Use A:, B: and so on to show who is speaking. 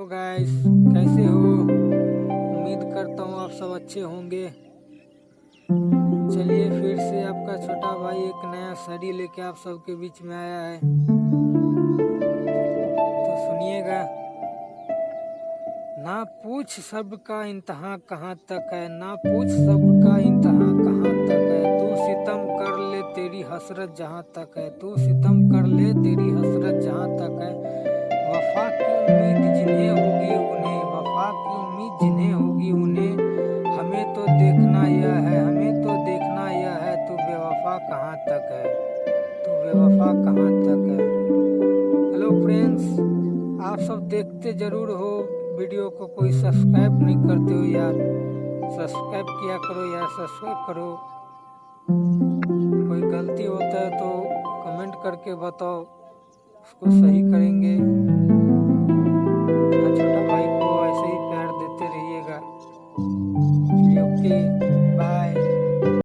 A: तो गाइस, कैसे हो? उम्मीद करता हूँ आप सब अच्छे होंगे। चलिए फिर से आपका छोटा भाई एक नया शायरी लेके आप सबके बीच में आया है, तो सुनिएगा। ना पूछ सबका इंतहा कहाँ तक है, ना पूछ सबका इंतहा कहाँ तक है। तू सितम कर ले तेरी हसरत जहाँ तक है, तू सितम कर ले तेरी हसरत जहाँ तक है। वफा की उम्मीद जिन्हें होगी उन्हें, वफा की उम्मीद जिन्हें होगी उन्हें। हमें तो देखना यह है, हमें तो देखना यह है, तू बेवफा कहाँ तक है, तू बेवफा कहाँ तक है। हेलो फ्रेंड्स, आप सब देखते जरूर हो वीडियो को, कोई सब्सक्राइब नहीं करते हो यार। सब्सक्राइब किया करो यार, सब्सक्राइब करो। कोई गलती होता है तो कमेंट करके बताओ, उसको सही करेंगे। छोटा भाई को ऐसे ही प्यार देते रहिएगा। ओके।